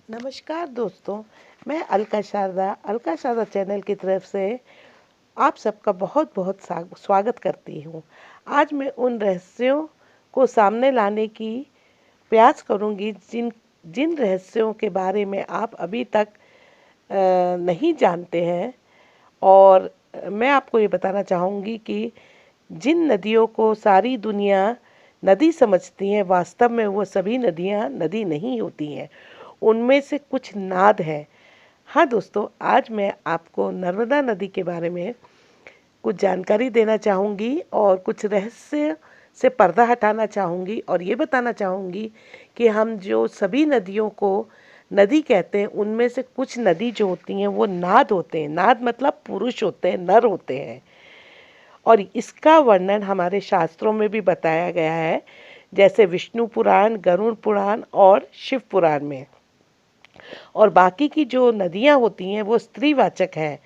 नमस्कार दोस्तों, मैं अलका शारदा चैनल की तरफ से आप सबका बहुत बहुत स्वागत करती हूँ। आज मैं उन रहस्यों को सामने लाने की प्रयास करूँगी जिन जिन रहस्यों के बारे में आप अभी तक नहीं जानते हैं। और मैं आपको ये बताना चाहूँगी कि जिन नदियों को सारी दुनिया नदी समझती है, वास्तव में वो सभी नदियाँ नदी नहीं होती हैं। उनमें से कुछ नाद है। हाँ दोस्तों, आज मैं आपको नर्मदा नदी के बारे में कुछ जानकारी देना चाहूँगी और कुछ रहस्य से पर्दा हटाना चाहूँगी और ये बताना चाहूँगी कि हम जो सभी नदियों को नदी कहते हैं, उनमें से कुछ नदी जो होती हैं वो नाद होते हैं। नाद मतलब पुरुष होते हैं, नर होते हैं। और इसका वर्णन हमारे शास्त्रों में भी बताया गया है, जैसे विष्णु पुराण, गरुड़ पुराण और शिव पुराण में। और बाकी की जो नदियाँ होती हैं वो स्त्रीवाचक हैं,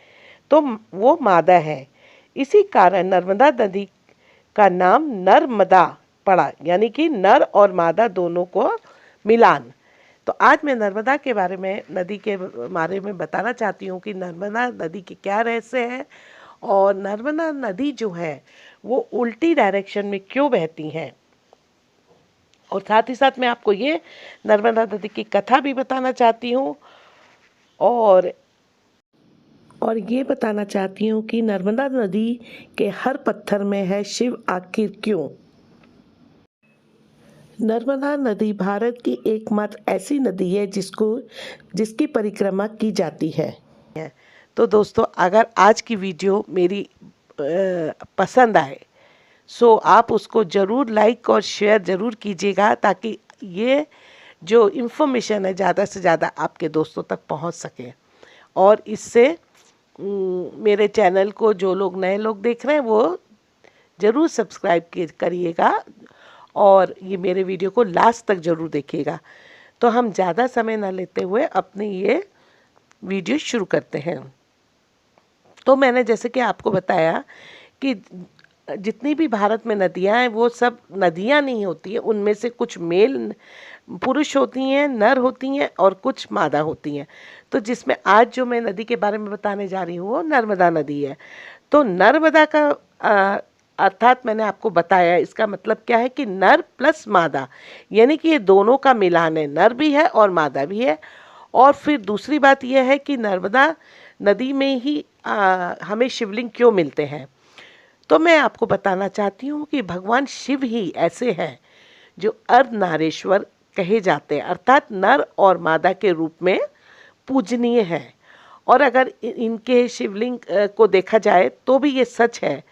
तो वो मादा है। इसी कारण नर्मदा नदी का नाम नर्मदा पड़ा, यानी कि नर और मादा दोनों को मिलान। तो आज मैं नर्मदा के बारे में, नदी के बारे में बताना चाहती हूँ कि नर्मदा नदी के क्या रहस्य हैं और नर्मदा नदी जो है वो उल्टी डायरेक्शन में क्यों बहती हैं। और साथ ही साथ मैं आपको ये नर्मदा नदी की कथा भी बताना चाहती हूँ और ये बताना चाहती हूँ कि नर्मदा नदी के हर पत्थर में है शिव, आखिर क्यों। नर्मदा नदी भारत की एकमात्र ऐसी नदी है जिसकी परिक्रमा की जाती है। तो दोस्तों, अगर आज की वीडियो मेरी पसंद आए सो आप उसको ज़रूर लाइक और शेयर ज़रूर कीजिएगा, ताकि ये जो इन्फॉर्मेशन है ज़्यादा से ज़्यादा आपके दोस्तों तक पहुंच सके। और इससे मेरे चैनल को जो लोग नए लोग देख रहे हैं वो ज़रूर सब्सक्राइब करिएगा और ये मेरे वीडियो को लास्ट तक ज़रूर देखिएगा। तो हम ज़्यादा समय ना लेते हुए अपनी ये वीडियो शुरू करते हैं। तो मैंने जैसे कि आपको बताया कि जितनी भी भारत में नदियाँ हैं वो सब नदियाँ नहीं होती हैं, उनमें से कुछ मेल पुरुष होती हैं, नर होती हैं और कुछ मादा होती हैं। तो जिसमें आज जो मैं नदी के बारे में बताने जा रही हूँ वो नर्मदा नदी है। तो नर्मदा का अर्थात मैंने आपको बताया, इसका मतलब क्या है कि नर प्लस मादा, यानी कि ये दोनों का मिलान है, नर भी है और मादा भी है। और फिर दूसरी बात यह है कि नर्मदा नदी में ही हमें शिवलिंग क्यों मिलते हैं। तो मैं आपको बताना चाहती हूँ कि भगवान शिव ही ऐसे हैं जो अर्धनारीश्वर कहे जाते हैं, अर्थात नर और मादा के रूप में पूजनीय हैं। और अगर इनके शिवलिंग को देखा जाए तो भी ये सच है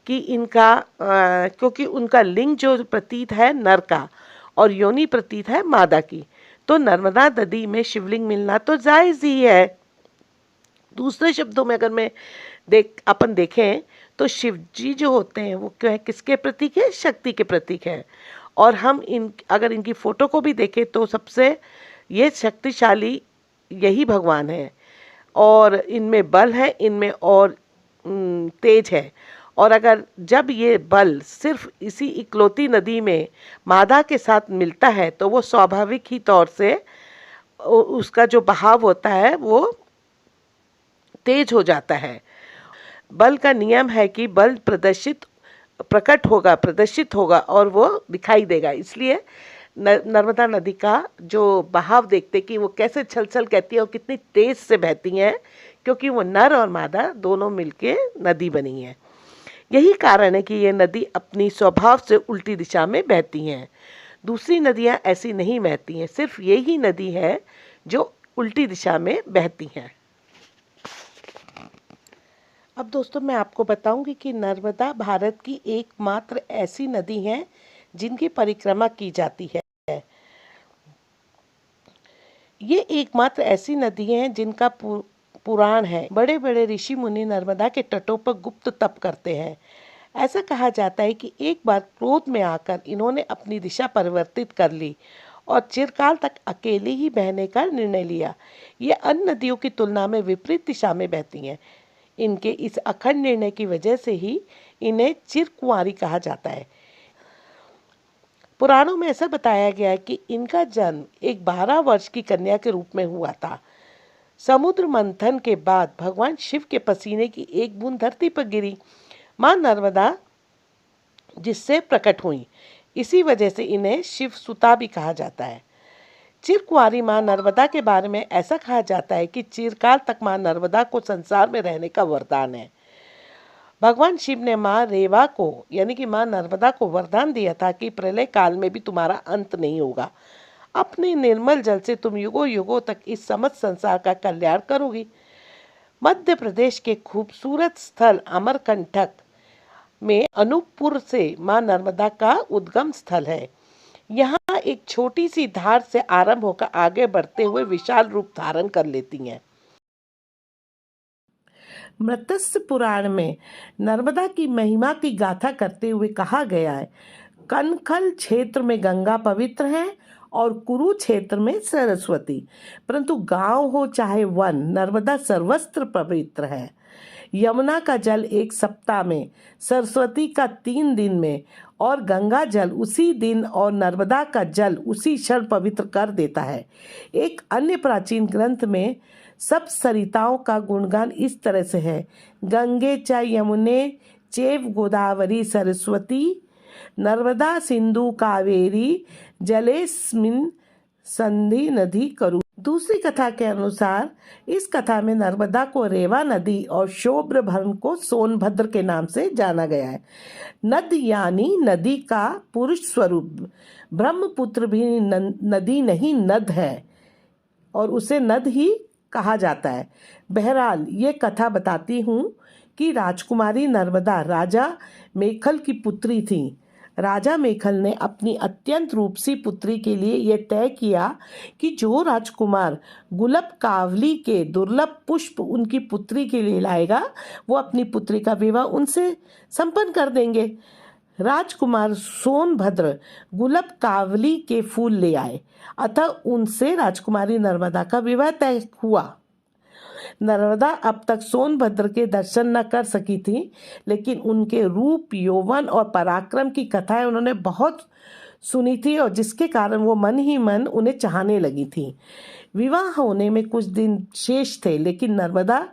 कि इनका क्योंकि उनका लिंग जो प्रतीत है नर का और योनि प्रतीत है मादा की, तो नर्मदा नदी में शिवलिंग मिलना तो जायज़ ही है। दूसरे शब्दों में अगर मैं अपन देखें तो शिव जी जो होते हैं वो क्या है, किसके प्रतीक है, शक्ति के प्रतीक है। और हम अगर इनकी फ़ोटो को भी देखें तो सबसे ये शक्तिशाली यही भगवान है और इनमें बल है, इनमें और तेज है। और अगर जब ये बल सिर्फ इसी इकलौती नदी में मादा के साथ मिलता है तो वो स्वाभाविक ही तौर से उसका जो बहाव होता है वो तेज हो जाता है। बल का नियम है कि बल प्रदर्शित होगा और वो दिखाई देगा। इसलिए नर्मदा नदी का जो बहाव देखते कि वो कैसे छल छल कहती है और कितनी तेज से बहती हैं, क्योंकि वो नर और मादा दोनों मिलके नदी बनी है। यही कारण है कि ये नदी अपनी स्वभाव से उल्टी दिशा में बहती हैं। दूसरी नदियाँ ऐसी नहीं बहती हैं, सिर्फ यही नदी है जो उल्टी दिशा में बहती हैं। अब दोस्तों, मैं आपको बताऊंगी कि नर्मदा भारत की एकमात्र ऐसी नदी है जिनकी परिक्रमा की जाती है। ये एकमात्र ऐसी नदी है जिनका पुराण है। बड़े बड़े ऋषि मुनि नर्मदा के तटों पर गुप्त तप करते हैं। ऐसा कहा जाता है कि एक बार क्रोध में आकर इन्होंने अपनी दिशा परिवर्तित कर ली और चिरकाल तक अकेले ही बहने का निर्णय लिया। ये अन्य नदियों की तुलना में विपरीत दिशा में बहती हैं। इनके इस अखंड निर्णय की वजह से ही इन्हें चिरकुंवारी कहा जाता है। पुराणों में ऐसा बताया गया है कि इनका जन्म एक 12 वर्ष की कन्या के रूप में हुआ था। समुद्र मंथन के बाद भगवान शिव के पसीने की एक बूंद धरती पर गिरी, मां नर्मदा जिससे प्रकट हुई। इसी वजह से इन्हें शिव सुता भी कहा जाता है। चिरकुंवारी मां नर्मदा के बारे में ऐसा कहा जाता है कि चिरकाल तक मां नर्मदा को संसार में रहने का वरदान है। भगवान शिव ने मां रेवा को यानी कि मां नर्मदा को वरदान दिया था कि प्रलय काल में भी तुम्हारा अंत नहीं होगा। अपने निर्मल जल से तुम युगों युगों तक इस समस्त संसार का कल्याण करोगी। मध्य प्रदेश के खूबसूरत स्थल अमरकंटक में अनूपपुर से मां नर्मदा का उद्गम स्थल है। यहाँ एक छोटी सी धार से आरंभ होकर आगे बढ़ते हुए विशाल रूप धारण कर लेती हैं। मत्स्य पुराण में नर्मदा की महिमा की गाथा करते हुए कहा गया है, कनखल क्षेत्र में गंगा पवित्र है और कुरुक्षेत्र में सरस्वती, परंतु गांव हो चाहे वन, नर्मदा सर्वत्र पवित्र है। यमुना का जल एक सप्ताह में, सरस्वती का 3 दिन में और गंगा जल उसी दिन और नर्मदा का जल उसी क्षण पवित्र कर देता है। एक अन्य प्राचीन ग्रंथ में सब सरिताओं का गुणगान इस तरह से है, गंगे च यमुने चैव गोदावरी सरस्वती नर्मदा सिंधु कावेरी जलेस्मिन संधि नदी करू। दूसरी कथा के अनुसार इस कथा में नर्मदा को रेवा नदी और शोभ्रभरण को सोनभद्र के नाम से जाना गया है। नद यानी नदी का पुरुष स्वरूप। ब्रह्मपुत्र भी नदी नहीं नद है और उसे नद ही कहा जाता है। बहरहाल ये कथा बताती हूँ कि राजकुमारी नर्मदा राजा मेखल की पुत्री थी। राजा मेखल ने अपनी अत्यंत रूपसी पुत्री के लिए यह तय किया कि जो राजकुमार गुलाब कावली के दुर्लभ पुष्प उनकी पुत्री के लिए लाएगा, वो अपनी पुत्री का विवाह उनसे संपन्न कर देंगे। राजकुमार सोनभद्र गुलाब कावली के फूल ले आए, अतः उनसे राजकुमारी नर्मदा का विवाह तय हुआ। नर्मदा अब तक सोनभद्र के दर्शन न कर सकी थी, लेकिन उनके रूप, यौवन और पराक्रम की कथाएं उन्होंने बहुत सुनी थी और जिसके कारण वो मन ही मन उन्हें चाहने लगी थी। विवाह होने में कुछ दिन शेष थे, लेकिन नर्मदा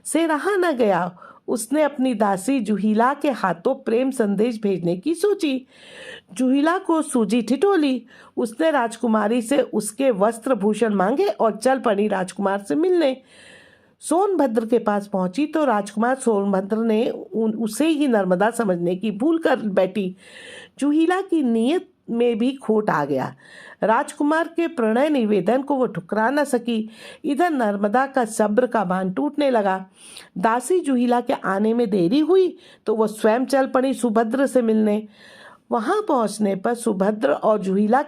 से रहा न गया। उसने अपनी दासी जुहीला के हाथों प्रेम संदेश भेजने की सोची। जुहीला को सूझी ठिठोली। उसने राजकुमारी से उसके वस्त्र भूषण मांगे और चल पड़ी राजकुमार से मिलने। सोनभद्र के पास पहुंची तो राजकुमार सोनभद्र ने उसे ही नर्मदा समझने की भूल कर बैठी। जुहीला की नीयत में भी खोट आ गया। राजकुमार के प्रणय निवेदन को वो ठुकरा न सकी। इधर नर्मदा का सब्र का बांध टूटने लगा। दासी जुहीला के आने में देरी हुई तो वो स्वयं चल पड़ी सुभद्र से मिलने। वहां पहुंचने पर सुभद्र और जुहीला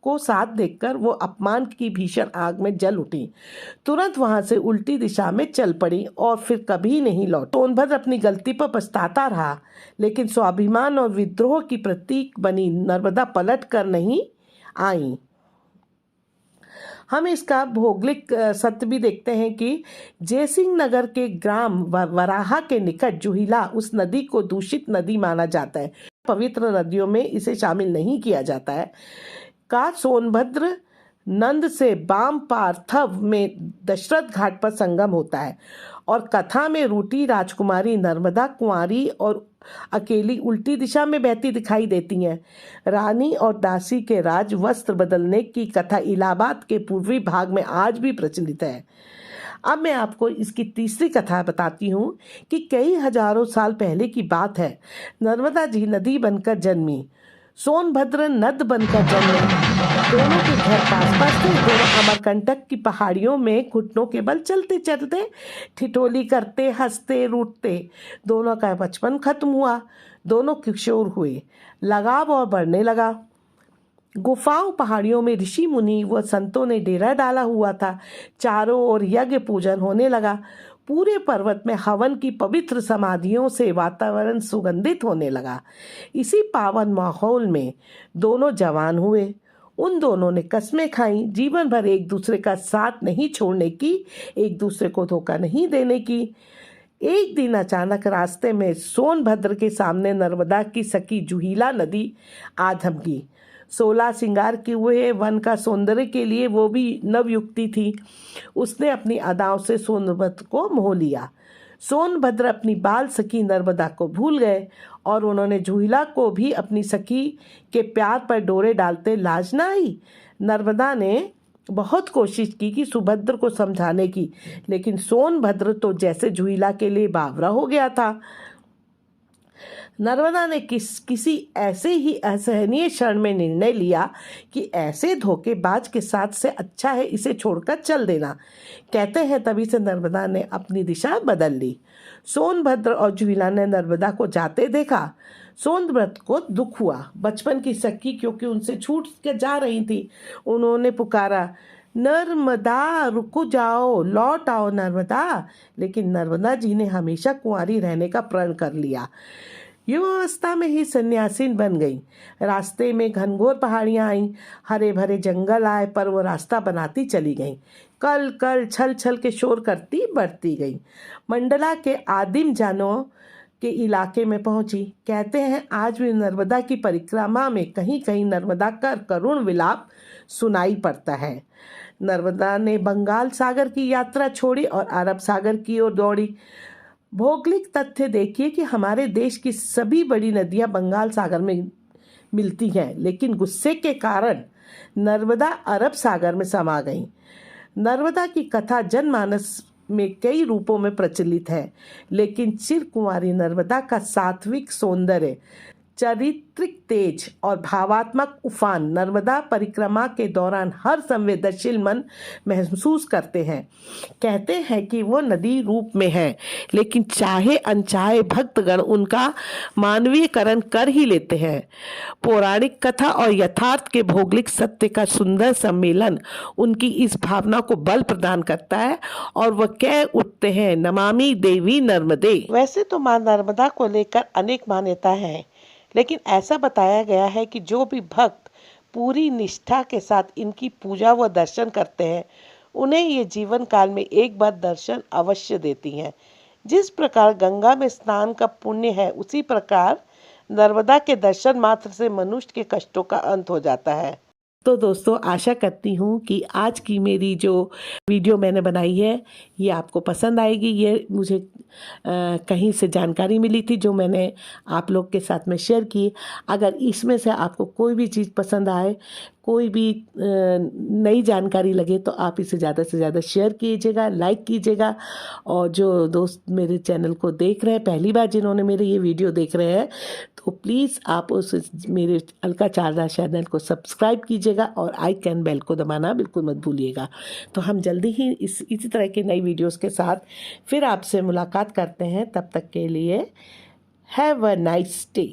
को साथ देखकर वो अपमान की भीषण आग में जल उठी। तुरंत वहां से उल्टी दिशा में चल पड़ी और फिर कभी नहीं लौटी। सोनभद्र अपनी गलती पर पछताता रहा, लेकिन स्वाभिमान और विद्रोह की प्रतीक बनी नर्मदा पलट कर नहीं आई। हम इसका भौगोलिक सत्य भी देखते हैं कि जयसिंह नगर के ग्राम वराहा के निकट जुहीला उस नदी को दूषित नदी माना जाता है। पवित्र नदियों में इसे शामिल नहीं किया जाता है। का सोनभद्र नंद से बाम पार्थव में दशरथ घाट पर संगम होता है और कथा में रूठी राजकुमारी नर्मदा कुंवारी और अकेली उल्टी दिशा में बहती दिखाई देती हैं। रानी और दासी के राज वस्त्र बदलने की कथा इलाहाबाद के पूर्वी भाग में आज भी प्रचलित है। अब मैं आपको इसकी तीसरी कथा बताती हूँ कि कई हजारों साल पहले की बात है। नर्मदा जी नदी बनकर जन्मी, सोनभद्र नद बनकर जन्मे। दोनों के घर पास थे। दोनों अमरकंटक की पहाड़ियों में घुटनों के बल चलते चलते, ठिठोली करते, हंसते, रूठते। दोनों का बचपन खत्म हुआ। दोनों किशोर हुए। लगाव और बढ़ने लगा। गुफाओं पहाड़ियों में ऋषि मुनि व संतों ने डेरा डाला हुआ था। चारों ओर यज्ञ पूजन होने लगा। पूरे पर्वत में हवन की पवित्र समाधियों से वातावरण सुगंधित होने लगा। इसी पावन माहौल में दोनों जवान हुए। उन दोनों ने कस्में खाई जीवन भर एक दूसरे का साथ नहीं छोड़ने की, एक दूसरे को धोखा नहीं देने की। एक दिन अचानक रास्ते में सोनभद्र के सामने नर्मदा की सखी जुहीला नदी आ थमकी। 16 श्रृंगार किए हुए वन का सौंदर्य के लिए वो भी नवयुक्ति थी। उसने अपनी अदाओं से सोनभद्र को मोह लिया। सोनभद्र अपनी बाल सखी नर्मदा को भूल गए और उन्होंने जूहिला को भी अपनी सखी के प्यार पर डोरे डालते लाज न आई। नर्मदा ने बहुत कोशिश की कि सुभद्र को समझाने की, लेकिन सोनभद्र तो जैसे जूहिला के लिए बावरा हो गया था। नर्मदा ने किसी ऐसे ही असहनीय क्षण में निर्णय लिया कि ऐसे धोखेबाज के साथ से अच्छा है इसे छोड़कर चल देना। कहते हैं तभी से नर्मदा ने अपनी दिशा बदल ली। सोनभद्र और जूहिला ने नर्मदा को जाते देखा। सोनभद्र को दुख हुआ। बचपन की सखी क्योंकि उनसे छूट के जा रही थी। उन्होंने पुकारा, नर्मदा रुको जाओ, लौट आओ नर्मदा। लेकिन नर्मदा जी ने हमेशा कुंवारी रहने का प्रण कर लिया। युवावस्था में ही सन्यासीन बन गई। रास्ते में घनघोर पहाड़ियां आईं, हरे भरे जंगल आए, पर वो रास्ता बनाती चली गई। कल कल छल छल के शोर करती बढ़ती गई। मंडला के आदिम जानों के इलाके में पहुंची। कहते हैं आज भी नर्मदा की परिक्रमा में कहीं कहीं नर्मदा का करुण विलाप सुनाई पड़ता है। नर्मदा ने बंगाल सागर की यात्रा छोड़ी और अरब सागर की ओर दौड़ी। भौगोलिक तथ्य देखिए कि हमारे देश की सभी बड़ी नदियां बंगाल सागर में मिलती हैं, लेकिन गुस्से के कारण नर्मदा अरब सागर में समा गई। नर्मदा की कथा जनमानस में कई रूपों में प्रचलित है, लेकिन चिरकुंवारी नर्मदा का सात्विक सौंदर्य, चारित्रिक तेज और भावात्मक उफान नर्मदा परिक्रमा के दौरान हर संवेदनशील मन महसूस करते हैं। कहते हैं कि वो नदी रूप में है, लेकिन चाहे अनचाहे भक्तगण उनका मानवीयकरण कर ही लेते हैं। पौराणिक कथा और यथार्थ के भौगोलिक सत्य का सुंदर सम्मेलन उनकी इस भावना को बल प्रदान करता है और वह कह उठते हैं, नमामि देवी नर्मदे। वैसे तो मां नर्मदा को लेकर अनेक मान्यता है, लेकिन ऐसा बताया गया है कि जो भी भक्त पूरी निष्ठा के साथ इनकी पूजा व दर्शन करते हैं, उन्हें ये जीवन काल में एक बार दर्शन अवश्य देती हैं। जिस प्रकार गंगा में स्नान का पुण्य है, उसी प्रकार नर्मदा के दर्शन मात्र से मनुष्य के कष्टों का अंत हो जाता है। तो दोस्तों, आशा करती हूँ कि आज की मेरी जो वीडियो मैंने बनाई है ये आपको पसंद आएगी। ये मुझे कहीं से जानकारी मिली थी जो मैंने आप लोग के साथ में शेयर की। अगर इसमें से आपको कोई भी चीज़ पसंद आए, कोई भी नई जानकारी लगे, तो आप इसे ज़्यादा से ज़्यादा शेयर कीजिएगा, लाइक कीजिएगा। और जो दोस्त मेरे चैनल को देख रहे हैं, पहली बार जिन्होंने मेरे ये वीडियो देख रहे हैं, तो प्लीज़ आप उस मेरे अलका चारदा चैनल को सब्सक्राइब कीजिएगा और आइकन बेल को दबाना बिल्कुल मत भूलिएगा। तो हम जल्दी ही इसी तरह के नई वीडियोस के साथ फिर आपसे मुलाकात करते हैं। तब तक के लिए हैव अ नाइस डे।